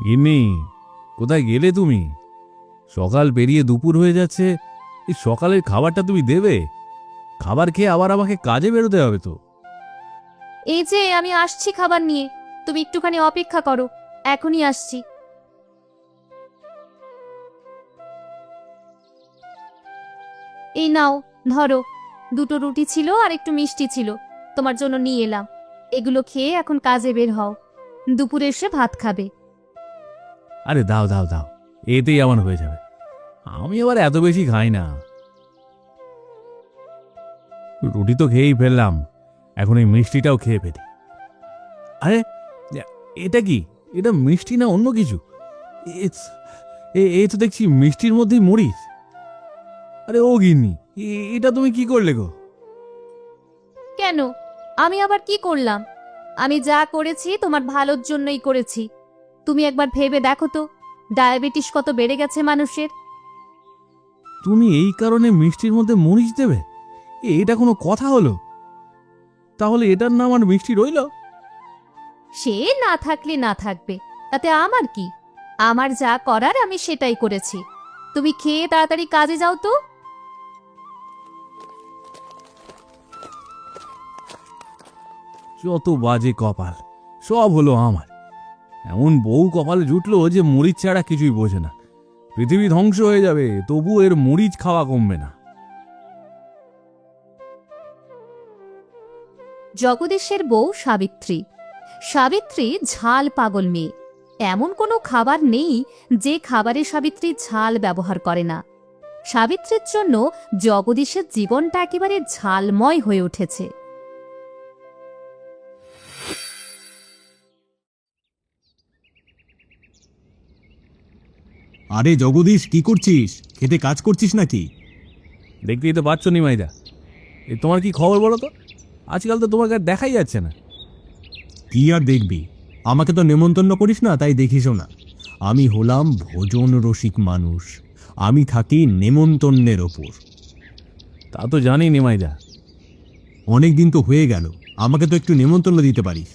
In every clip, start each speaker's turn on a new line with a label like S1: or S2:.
S1: গিন্নি, কোথায় গেলে তুমি? সকাল পেরিয়ে দুপুর হয়ে যাচ্ছে, এই সকালের খাবারটা তুমি দেবে? খাবার খেয়ে আবার আমাকে কাজে বেরোতে হবে তো।
S2: এই যে আমি আসছি খাবার নিয়ে, তুমি একটুখানি অপেক্ষা করো, এখনই আসছি। এই নাও, ধরো, দুটো রুটি ছিল আর একটু মিষ্টি ছিল, তোমার জন্য নিয়ে এলাম। এগুলো খেয়ে এখন কাজে বের হও, দুপুরে এসে ভাত খাবে।
S1: আরে দাও দাও দাও, এতেই আমার হয়ে যাবে। আমি আবার এত বেশি খাই না। রুটি তো খেয়েই ফেললাম, এখন এই মিষ্টিটাও খেয়ে ফেলি। আরে এটা কি? এটা মিষ্টি না অন্য কিছু? এই তো দেখছি মিষ্টির মধ্যেই মরিচ। আরে ও গিন্নি, এটা তুমি কি করলে গো?
S2: কেন, আমি আবার কি করলাম? আমি যা করেছি তোমার ভালোর জন্যই করেছি। তুমি একবার ভেবে দেখো তো, ডায়াবেটিস কত বেড়ে গেছে মানুষের।
S1: তুমি এই কারণে মিষ্টির মধ্যে মরিচ দেবে? এটা কোনো কথা হলো? তাহলে এটার নাম আর মিষ্টি রইল?
S2: সে না থাকলে না থাকবে, তাতে আমার কি? আমার যা করার আমি সেটাই করেছি। তুমি খেয়ে তাড়াতাড়ি কাজে যাও তো।
S1: যত বাজে কপাল, সব হলো আমার। এমন বউ কপালে জুটলো যে মরিচ ছাড়া কিছুই বোঝে না। পৃথিবী ধ্বংস হয়ে যাবে, তবু এর মরিচ খাওয়া কমবে না।
S2: জগদীশের বউ সাবিত্রী। সাবিত্রী ঝাল পাগল মেয়ে। এমন কোনো খাবার নেই যে খাবারে সাবিত্রী ঝাল ব্যবহার করে না। সাবিত্রীর জন্য জগদীশের জীবনটা একেবারে ঝালময় হয়ে উঠেছে।
S3: আরে জগদীশ, কি করছিস? খেতে কাজ করছিস নাকি?
S1: দেখতেই তো পাচ্ছ নিমাইদা, তোমার কি খবর বলো তো? আজকাল তো তোমাকে আর দেখাই যাচ্ছে না।
S3: কি আর দেখবি, আমাকে তো নেমন্তন্ন করিস না, তাই দেখিসও না। আমি হলাম ভোজন রসিক মানুষ, আমি থাকি নেমন্তন্নের ওপর।
S1: তা তো জানি নিমাইদা।
S3: অনেক দিন তো হয়ে গেল, আমাকে তো একটু নেমন্তন্ন দিতে পারিস।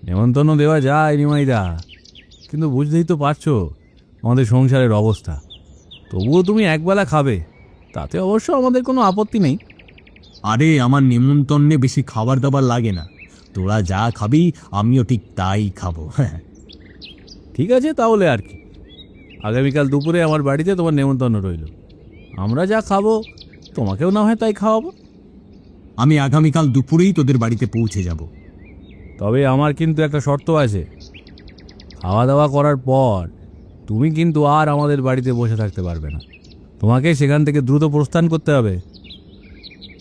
S1: নেমন্তন্ন দেওয়া যায় নিমাইদা, কিন্তু বুঝতেই তো পারছো আমাদের সংসারের অবস্থা। তবুও তুমি একবেলা খাবে, তাতে অবশ্য আমাদের কোনো আপত্তি নেই।
S3: আরে আমার নেমন্তন্নে বেশি খাবার দাবার লাগে না, তোরা যা খাবি আমিও ঠিক তাই খাবো। হ্যাঁ
S1: ঠিক আছে তাহলে আর কি, আগামীকাল দুপুরে আমার বাড়িতে তোমার নেমন্তন্ন রইল। আমরা যা খাবো তোমাকেও না হয় তাই খাওয়াবো।
S3: আমি আগামীকাল দুপুরেই তোদের বাড়িতে পৌঁছে যাব।
S1: তবে আমার কিন্তু একটা শর্ত আছে, খাওয়া দাওয়া করার পর তুমি কিন্তু আর আমাদের বাড়িতে বসে থাকতে পারবে না, তোমাকে সেখান থেকে দ্রুত প্রস্থান করতে হবে।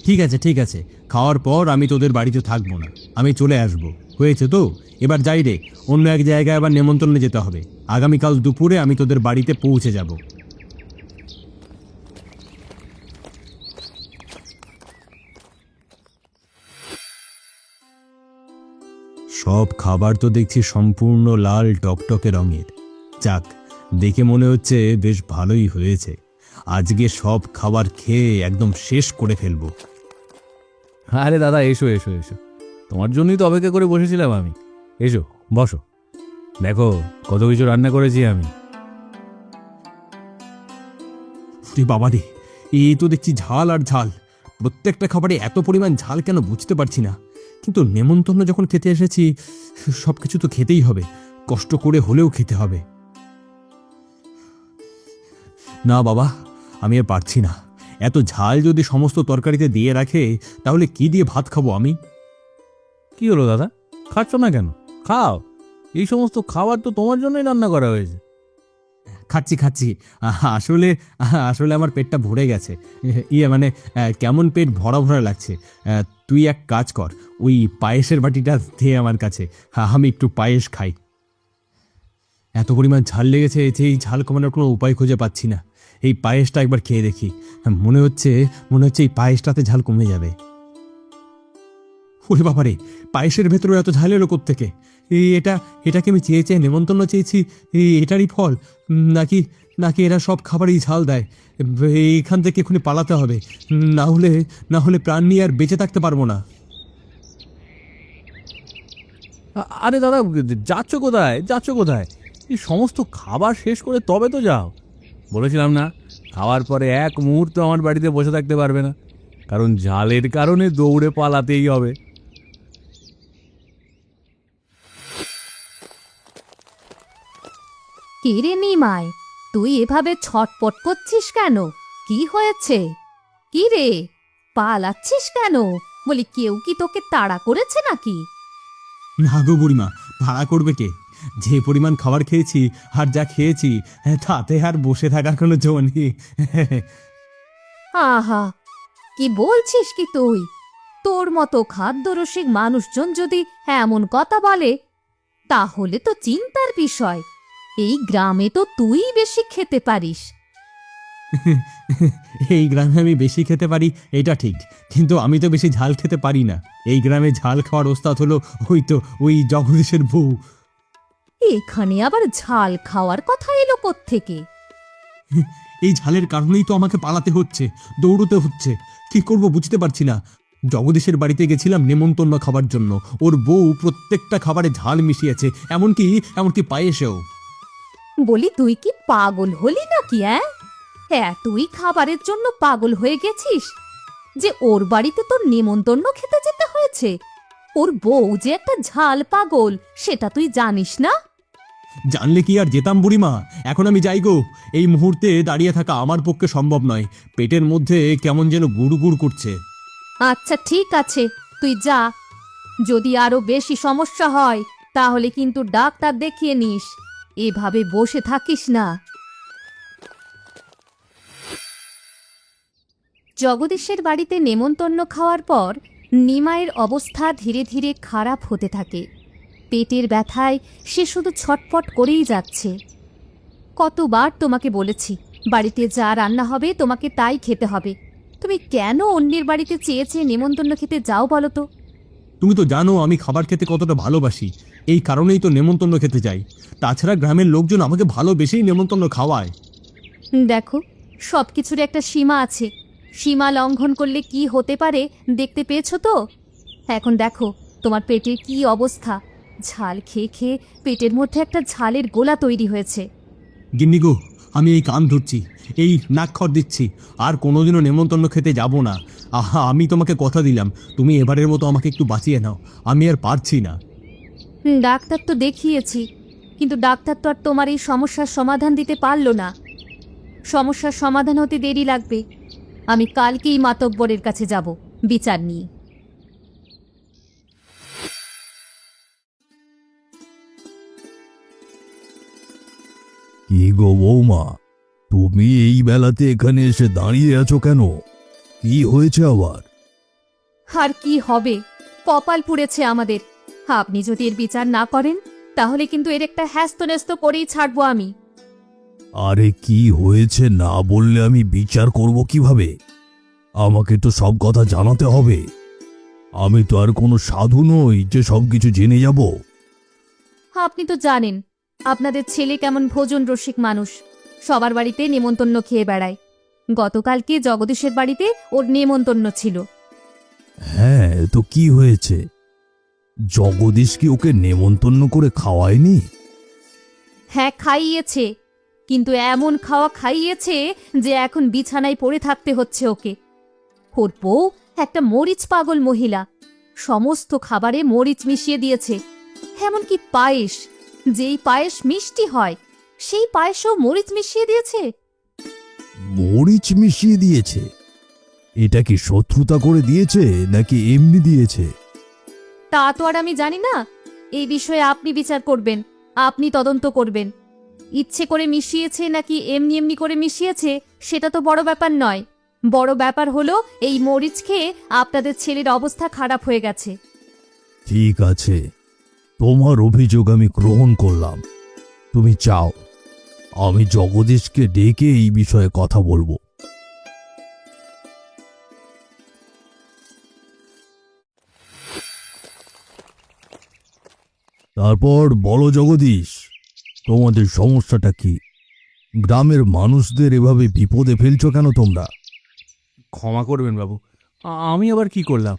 S3: ঠিক আছে ঠিক আছে, খাওয়ার পর আমি তোদের বাড়িতে থাকবো না, আমি চলে আসব। হয়েছে তো, এবার যাই রে, অন্য এক জায়গায় আবার নেমন্তন্নে যেতে হবে। আগামীকাল দুপুরে আমি তোদের বাড়িতে পৌঁছে যাব। সব খাবার তো দেখছি সম্পূর্ণ লাল টকটকে রঙের। যাক, দেখে মনে হচ্ছে বেশ ভালোই হয়েছে। আজকে সব খাবার খেয়ে একদম শেষ করে ফেলবো।
S1: আরে দাদা, এসো এসো এসো, তোমার জন্যই তো অপেক্ষা করে বসেছিলাম আমি। এসো বসো, দেখো কত কিছু রান্না করেছি আমি।
S3: বাবা রে, এই তো দেখছি ঝাল আর ঝাল। প্রত্যেকটা খাবারে এত পরিমাণ ঝাল কেন বুঝতে পারছি না, কিন্তু নেমন্তন্ন যখন খেতে এসেছি সব কিছু তো খেতেই হবে, কষ্ট করে হলেও খেতে হবে। না বাবা, আমি আর পারছি না। এত ঝাল যদি সমস্ত তরকারিতে দিয়ে রাখে তাহলে কি দিয়ে ভাত খাবো আমি?
S1: কি হলো দাদা, খাচ্ছ না কেন? খাও, এই সমস্ত খাবার তো তোমার জন্যই রান্না করা হয়েছে।
S3: খাচ্ছি খাচ্ছি, আসলে আসলে আমার পেটটা ভরে গেছে। ইয়ে মানে কেমন পেট ভরা ভরা লাগছে। তুই এক কাজ কর, ওই পায়েসের বাটিটা দে আমার কাছে, আমি একটু পায়েস খাই। এত পরিমাণ ঝাল লেগেছে যে এই ঝাল কমানোর কোনো উপায় খুঁজে পাচ্ছি না। এই পায়েসটা একবার খেয়ে দেখি, মনে হচ্ছে এই পায়েসটাতে ঝাল কমে যাবে। ওরে বাবারে, পায়েসের ভেতরে এত ঝাল এলো কোত্থেকে? এটাকে আমি চেয়ে চেয়ে নেমন্তন্ন চেয়েছি, এটারই ফল? নাকি নাকি এরা সব খাবারই ঝাল দেয়? এখান থেকে এক্ষুনি পালাতে হবে, না হলে প্রাণ নিয়ে আর বেঁচে থাকতে পারবো না।
S1: আরে দাদা, যাচ্ছ কোথায়, যাচ্ছ কোথায়? এই সমস্ত খাবার শেষ করে তবে তো যাও। বলেছিলাম না, খাওয়ার পরে এক মুহূর্ত আমার বাড়িতে বসে থাকতে পারবে না, কারণ ঝালের কারণে দৌড়ে পালাতেই হবে।
S2: কে রে নিমাই, তুই এভাবে ছটপট করছিস কেন? কি হয়েছে? কি রে, পালাচ্ছিস কেন? বলি, কেউ কি তোকে তাড়া করেছে নাকি?
S3: না গো বুড়িমা, ভাড়া করবে কে? যে পরিমাণ খাবার খেয়েছি আর যা খেয়েছি, তাতে আর বসে থাকার কোনো জো নেই।
S2: আহা, কি বলছিস কি তুই? তোর মতো খাদ্যরসিক মানুষজন যদি এমন কথা বলে, তাহলে তো চিন্তার বিষয়। এই গ্রামে তো তুই বেশি খেতে পারিস।
S3: এই গ্রামে আমি বেশি খেতে পারি এটা ঠিক, কিন্তু আমি তো বেশি ঝাল খেতে পারি না। এই গ্রামে ঝাল খাওয়ার ওস্তাদ হলো ওই জগদীশের বউ।
S2: এখানে আবার ঝাল খাওয়ার কথা এলো কোত্থেকে?
S3: এই ঝালের কারণেই তো আমাকে পালাতে হচ্ছে, দৌড়তে হচ্ছে। কি করব বুঝতে পারছি না। জগদীশের বাড়িতে গেছিলাম নেমন্তন্ন খাবার জন্য, ওর বউ প্রত্যেকটা খাবারে ঝাল মিশিয়েছে, এমনকি পায়েসেও।
S2: বলি, তুই কি পাগল হলি নাকি? তুই খাবারের জন্য পাগল হয়ে গেছিস যে ওর বাড়িতে তোর নেমন্তন্ন খেতে যেতে হয়েছে? ওর বউ যে একটা ঝাল পাগল, সেটা তুই জানিস না?
S3: জানলে কি আর যেতাম বুড়িমা? এখন আমি যাই গো। এই মুহূর্তে দাঁড়িয়ে থাকা আমার পক্ষে সম্ভব নয়। পেটের মধ্যে কেমন যেন গুড় গুড় করছে।
S2: আচ্ছা ঠিক আছে, তুই যা। যদি আরো বেশি সমস্যা হয় তাহলে কিন্তু ডাক্তার দেখিয়ে নিস, এভাবে বসে থাকিস না। জগদীশের বাড়িতে নেমন্তন্ন খাওয়ার পর নিমাইয়ের অবস্থা ধীরে ধীরে খারাপ হতে থাকে। পেটের ব্যথায় সে শুধু ছটফট করেই যাচ্ছে। কতবার তোমাকে বলেছি, বাড়িতে যা রান্না হবে তোমাকে তাই খেতে হবে। তুমি কেন অন্যের বাড়িতে চেয়ে চেয়ে নেমন্তন্ন খেতে যাও বলো তো?
S3: তুমি তো জানো আমি খাবার খেতে কতটা ভালোবাসি, এই কারণেই তো নেমন্তন্ন খেতে যাই। তাছাড়া গ্রামের লোকজন আমাকে ভালোবেসেই নেমন্তন্ন খাওয়ায়।
S2: দেখো, সব কিছুর একটা সীমা আছে। সীমা লঙ্ঘন করলে কি হতে পারে দেখতে পেয়েছো তো? এখন দেখো তোমার পেটের কি অবস্থা। ঝাল খেয়ে খেয়ে পেটের মধ্যে একটা ঝালের গোলা তৈরি হয়েছে।
S3: গিন্নি গো, আমি এই কান ধরছি, এই নাক দিচ্ছি, আর কোনোদিনও নেমন্তন্ন খেতে যাব না। আহা, আমি তোমাকে কথা দিলাম, তুমি এবারের মতো আমাকে একটু বাঁচিয়ে নাও। আমি আর পারছি না।
S2: ডাক্তার তো দেখিয়েছি, কিন্তু ডাক্তার তো আর তোমার এই সমস্যার সমাধান দিতে পারলো না। সমস্যার সমাধান হতে দেরি লাগবে। আমি কালকেই মাতব্বরের কাছে যাব বিচার নিয়ে।
S4: কি গো বৌমা, তুমি এই বেলাতে এখানে এসে দাঁড়িয়ে আছো কেন? কি হয়েছে আবার?
S2: আর কি হবে, কপাল পুড়েছে আমাদের। আপনি যদি এর বিচার না করেন তাহলে কিন্তু এর একটা হ্যাস্ত করেই ছাড়বো আমি।
S4: আরে কি হয়েছে না বললে আমি বিচার করব কিভাবে? আমাকে তো সব কথা জানাতে হবে। আমি তো আর কোনো সাধু নই যে সবকিছু জেনে যাব।
S2: আপনি তো জানেন আপনাদের ছেলে কেমন ভোজন রসিক মানুষ, সবার বাড়িতে নেমন্তন্ন খেয়ে বেড়ায়। গতকালকে জগদীশের বাড়িতে ওর নেমন্তন্ন ছিল।
S4: হ্যাঁ, তো কি হয়েছে? জগদীশ কি ওকে নেমন্তন্ন করে খাওয়ায়নি?
S2: হ্যাঁ খাইয়েছে, কিন্তু এমন খাওয়া খাইয়েছে যে এখন বিছানায় পড়ে থাকতে হচ্ছে ওকে। ওর বউ একটা মরিচ পাগল মহিলা, সমস্ত খাবারে মরিচ মিশিয়ে দিয়েছে। এমনকি পায়েস, যেই পায়েস মিষ্টি হয় সেই পায়েসেও মরিচ মিশিয়ে দিয়েছে।
S4: মরিচ মিশিয়ে দিয়েছে? এটা কি শত্রুতা করে দিয়েছে নাকি এমনি দিয়েছে?
S2: তা তো আর আমি জানি না। এই বিষয়ে আপনি বিচার করবেন, আপনি তদন্ত করবেন। ইচ্ছে করে মিশিয়েছে নাকি এমনি এমনি করে মিশিয়েছে সেটা তো বড় ব্যাপার নয়। বড় ব্যাপার হলো এই মরিচ খেয়ে আপনাদের ছেলের অবস্থা খারাপ হয়ে গেছে।
S4: ঠিক আছে, তোমার অভিযোগ আমি গ্রহণ করলাম। তুমি চাও আমি জগদীশকে ডেকে এই বিষয়ে কথা বলবো। তারপর বলো জগদীশ, তোমাদের সমস্যাটা কি? গ্রামের মানুষদের এভাবে বিপদে ফেলছো কেন তোমরা?
S1: ক্ষমা করবেন বাবু, আমি আবার কি করলাম?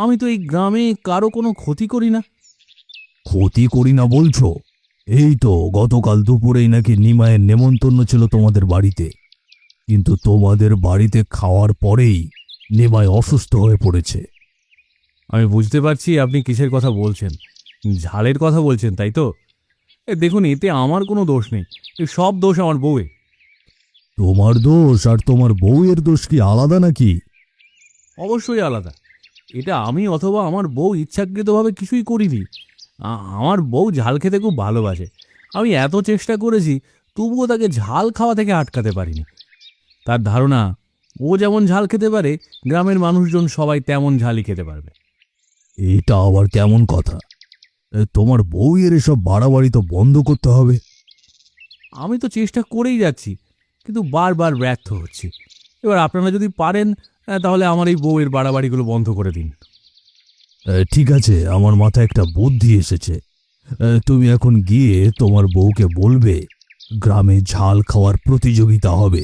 S1: আমি তো এই গ্রামে কারো কোনো ক্ষতি করি না।
S4: ক্ষতি করি না বলছো? এই তো গতকাল দুপুরেই নাকি নিমাইয়ের নেমন্তন্ন ছিল তোমাদের বাড়িতে, কিন্তু তোমাদের বাড়িতে খাওয়ার পরেই নিমাই অসুস্থ হয়ে পড়েছে।
S1: আমি বুঝতে পারছি আপনি কিসের কথা বলছেন। ঝালের কথা বলছেন, তাই তো? দেখুন, এতে আমার কোনো দোষ নেই, সব দোষ আমার বউয়ের।
S4: তোমার দোষ আর তোমার বউয়ের দোষ কি আলাদা নাকি?
S1: অবশ্যই আলাদা। এটা আমি অথবা আমার বউ ইচ্ছাকৃতভাবে কিছুই করিনি। আমার বউ ঝাল খেতে খুব ভালোবাসে। আমি এত চেষ্টা করেছি, তবুও তাকে ঝাল খাওয়া থেকে আটকাতে পারিনি। তার ধারণা, ও যেমন ঝাল খেতে পারে, গ্রামের মানুষজন সবাই তেমন ঝালই খেতে পারবে।
S4: এটা আবার কেমন কথা? তোমার বউয়ের এসব বাড়াবাড়ি তো বন্ধ করতে হবে।
S1: আমি তো চেষ্টা করেই যাচ্ছি, কিন্তু বারবার ব্যর্থ হচ্ছি। এবার আপনারা যদি পারেন, তাহলে আমার এই বউয়ের বাড়াবাড়িগুলো বন্ধ করে দিন।
S4: ঠিক আছে, আমার মাথায় একটা বুদ্ধি এসেছে। তুমি এখন গিয়ে তোমার বউকে বলবে গ্রামে ঝাল খাওয়ার প্রতিযোগিতা হবে,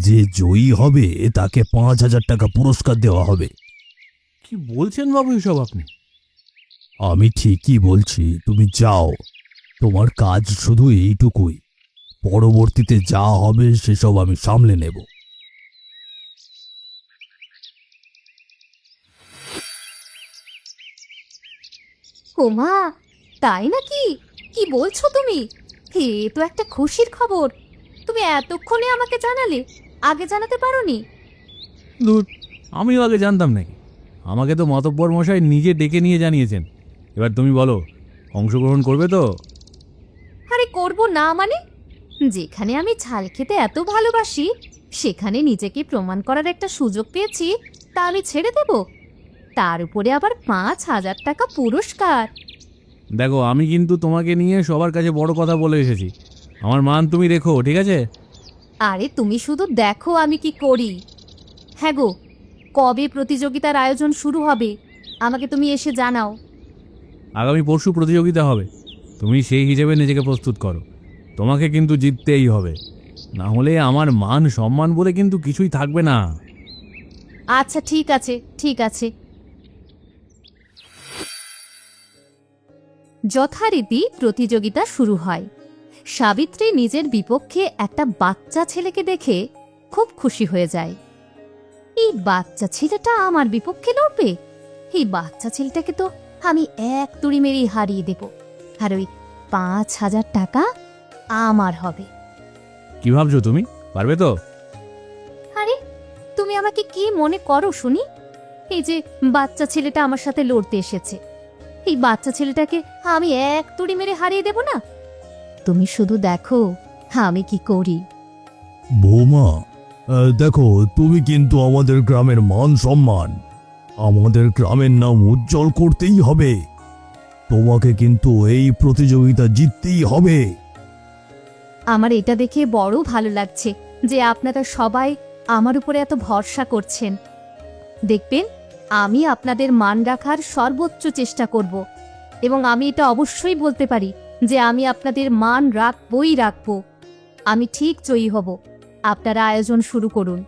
S4: যে জয়ী হবে তাকে 5,000 টাকা পুরস্কার দেওয়া হবে।
S1: কি বলছেন বাবু এসব আপনি?
S4: আমি ঠিকই বলছি, তুমি যাও। তোমার কাজ শুধু এইটুকুই, পরবর্তীতে যা হবে সেসব আমি সামলে নেব।
S2: ওমা, তাই নাকি? কি বলছো তুমি? এ তো একটা খুশির খবর। তুমি এতক্ষণে আমাকে জানালে, আগে জানাতে পারোনি?
S1: দূর, আমিও আগে জানতাম নাকি? আমাকে তো মাতব্বর মশাই নিজে ডেকে নিয়ে জানিয়েছেন। এবার তুমি বলো, অংশগ্রহণ করবে তো?
S2: আরে করব না মানে? যেখানে আমি ঝাল খেতে এত ভালোবাসি, সেখানে নিজেকে প্রমাণ করার একটা সুযোগ পেয়েছি, তা আমি ছেড়ে দেব? তার উপরে আবার 5,000 টাকা পুরস্কার।
S1: দেখো, আমি কিন্তু তোমাকে নিয়ে সবার কাছে বড় কথা বলে এসেছি। আমার মান তুমি রেখো, ঠিক আছে?
S2: আরে তুমি শুধু দেখো আমি কি করি। হ্যাঁ গো, কবে প্রতিযোগিতার আয়োজন শুরু হবে আমাকে তুমি এসে জানাও।
S1: আগামী পরশু প্রতিযোগিতা হবে। তুমি সেই হিসেবে নিজেকে প্রস্তুত করো। তোমাকে কিন্তু জিততেই হবে, না হলে আমার মান সম্মান বলে কিন্তু কিছুই থাকবে না।
S2: আচ্ছা ঠিক আছে, ঠিক আছে। যথারীতি প্রতিযোগিতা শুরু হয়। সাবিত্রী নিজের বিপক্ষে একটা বাচ্চা ছেলেকে দেখে খুব খুশি হয়ে যায়। এই বাচ্চা ছেলেটা আমার বিপক্ষে লড়বে? এই বাচ্চা ছেলেটাকে তো আমি এক তুড়ি মেরেই হারিয়ে দেব, আর ওই 5,000 টাকা আমার হবে।
S1: কি ভাবছো তুমি, পারবে তো?
S2: আরে তুমি আমাকে কি মনে করো শুনি? এই যে বাচ্চা ছেলেটা আমার সাথে লড়তে এসেছে, এই বাচ্চা ছেলেটাকে আমি এক তুড়ি মেরে হারিয়ে দেব না? তুমি শুধু দেখো আমি কি করি।
S4: বৌমা, দেখো, তুমি কিন্তু আমাদের গ্রামের মান সম্মান, আমাদের গ্রামের নাম উজ্জ্বল করতেই হবে। তোমাকে কিন্তু এই প্রতিযোগিতা জিততেই হবে।
S2: আমার এটা দেখে বড় ভালো লাগছে যে আপনারা সবাই আমার উপরে এত ভরসা করছেন। দেখবেন, আমি আপনাদের মান রাখার সর্বোচ্চ চেষ্টা করব, এবং আমি এটা অবশ্যই বলতে পারি যে আমি আপনাদের মান রাখবই রাখবো। আমি ঠিক জয়ী হব। আপনারা আয়োজন শুরু করুন।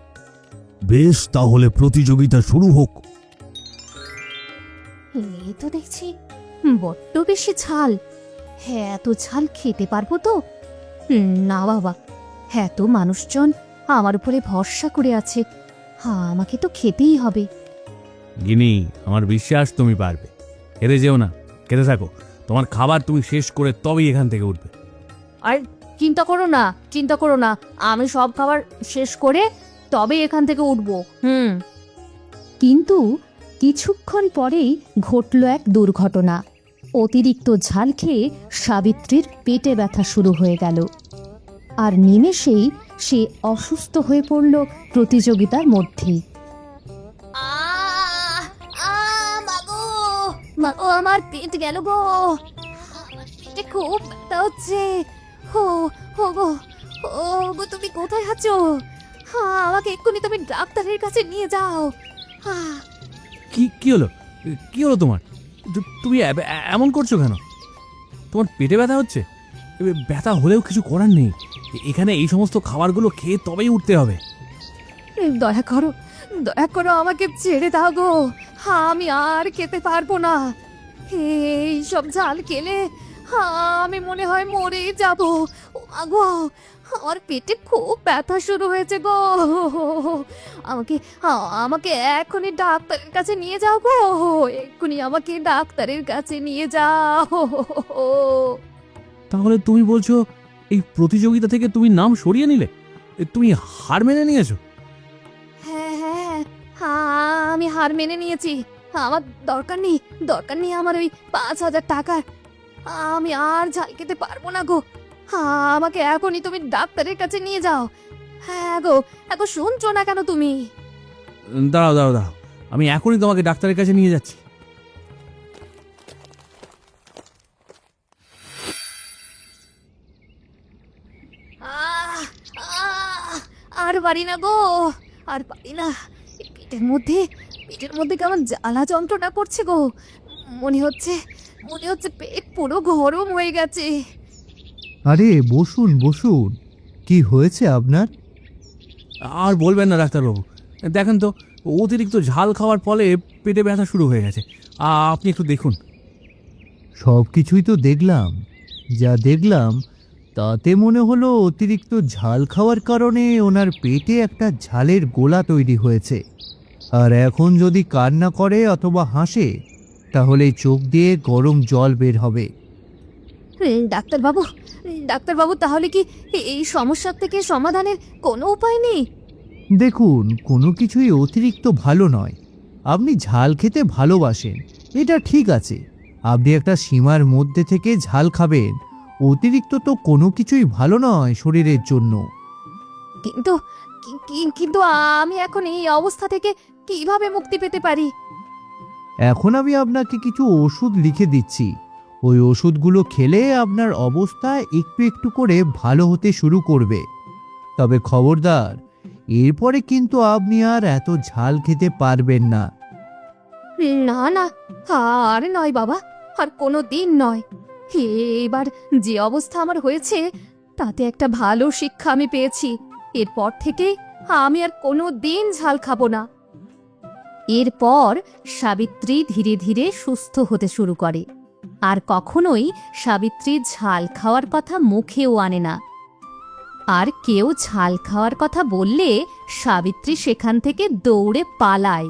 S4: বেশ, তাহলে প্রতিযোগিতা শুরু হোক।
S2: এই তো দেখছি বড্ড বেশি ঝাল। হ্যাঁ, এত ঝাল খেতে পারবো তো? না বাবা, এত মানুষজন আমার উপরে ভরসা করে আছে, আমাকে তো খেতেই হবে।
S1: গিনি, আমার বিশ্বাস তুমি পারবে। হেরে যেও না, খেতে থাকো। তোমার খাবার তুমি শেষ করে তবেই এখান থেকে উঠবে।
S2: আর চিন্তা করো না, চিন্তা করো না, আমি সব খাবার শেষ করে তবে এখান থেকে উঠবো। কিন্তু কিছুক্ষণ পরেই ঘটল এক দুর্ঘটনা। অতিরিক্ত ঝাল খেয়ে সাবিত্রীর পেটে ব্যথা শুরু হয়ে গেল, আর নিমেষেই সে অসুস্থ হয়ে পড়ল প্রতিযোগিতার মধ্যেই। মাগো, আমার পেট গেল গো, আমার পেটে খুব ব্যথা হচ্ছে। ও গো, তুমি কোথায় আছো? আমাকে এক্ষুনি তুমি ডাক্তারের কাছে নিয়ে যাও।
S1: কি কি হলো? কি হলো তোমার? তুমি এমন করছো কেন? তোমার পেটে ব্যথা হচ্ছে? ব্যথা হলেও কিছু করার নেই। এখানে এই সমস্ত খাবারগুলো খেয়ে তবেই উঠতে হবে।
S2: দয়া করো, দয়া করো, আমাকে ছেড়ে দাও গো, আমি আর খেতে পারবো না। এই সব ঝাল খেলে আমি মনে হয় মরেই যাব। ও মা গো, আমার পেটে খুব ব্যথা শুরু হয়েছে গো। আমাকে আমাকে এখনই ডাক্তারের কাছে নিয়ে যাও গো, এক্ষুনি আমাকে ডাক্তারের কাছে নিয়ে যাও।
S1: তাহলে তুমি বলছো এই প্রতিযোগিতা থেকে তুমি নাম সরিয়ে নিলে? তুমি হার মেনে নিয়েছো?
S2: হ্যাঁ হ্যাঁ, আমি হার মেনে নিয়েছি। আমার দরকার নেই আমার ওই 5,000 টাকার। আমি আর ঝাল খেতে পারবো না গো। আমাকে এখনই তুমি ডাক্তারের কাছে নিয়ে যাও। হ্যাঁ গো, এত শুনছো না কেন তুমি?
S1: দাঁড়াও দাঁড়াও দাঁড়াও, আমি এখনই তোমাকে ডাক্তারের কাছে নিয়ে যাচ্ছি।
S2: আহ, আহ, আর পারি না গো, আর পারি না। এই পেটের মধ্যে কেমন জ্বালা যন্ত্রণা করছে গো। মনে হচ্ছে পেট পুরো গরম হয়ে গেছে।
S5: আরে বসুন বসুন, কি হয়েছে আপনার?
S1: আর বলবেন না ডাক্তারবাবু, দেখেন তো অতিরিক্ত ঝাল খাওয়ার ফলে পেটে ব্যথা শুরু হয়ে গেছে। আপনি একটু দেখুন।
S5: সব কিছুই তো দেখলাম, যা দেখলাম তাতে মনে হলো অতিরিক্ত ঝাল খাওয়ার কারণে ওনার পেটে একটা ঝালের গোলা তৈরি হয়েছে। আর এখন যদি কান্না করে অথবা হাসে তাহলে চোখ দিয়ে গরম জল বের হবে।
S2: ডাক্তারবাবু তাহলে কি এই সমস্যার থেকে সমাধানের কোনো উপায় নেই?
S5: দেখুন, কোনো কিছুই অতিরিক্ত ভালো নয়। আপনি ঝাল খেতে ভালোবাসেন, এটা ঠিক আছে। আপনি একটা সীমার মধ্যে থেকে ঝাল খাবেন। অতিরিক্ত তো কোনো কিছুই ভালো নয় শরীরের জন্য।
S2: কিন্তু কিন্তু আমি এখন এই অবস্থা থেকে কিভাবে মুক্তি পেতে পারি?
S5: এখন আমি আপনাকে কিছু ওষুধ লিখে দিচ্ছি। ওই ওষুধগুলো খেলে আপনার অবস্থা একটু একটু করে ভালো হতে শুরু করবে। তবে খবরদার, এরপরে কিন্তু আপনি আর এত ঝাল খেতে পারবেন না।
S2: না না, আর নয় বাবা, আর কোনো দিন নয়। এবার যে অবস্থা আমার হয়েছে তাতে একটা ভালো শিক্ষা আমি পেয়েছি। এরপর থেকে আমি আর কোনো দিন ঝাল খাবো না। এরপর সাবিত্রী ধীরে ধীরে সুস্থ হতে শুরু করে, আর কখনোই সাবিত্রী ঝাল খাওয়ার কথা মুখেও আনে না। আর কেউ ঝাল খাওয়ার কথা বললে সাবিত্রী সেখান থেকে দৌড়ে পালায়।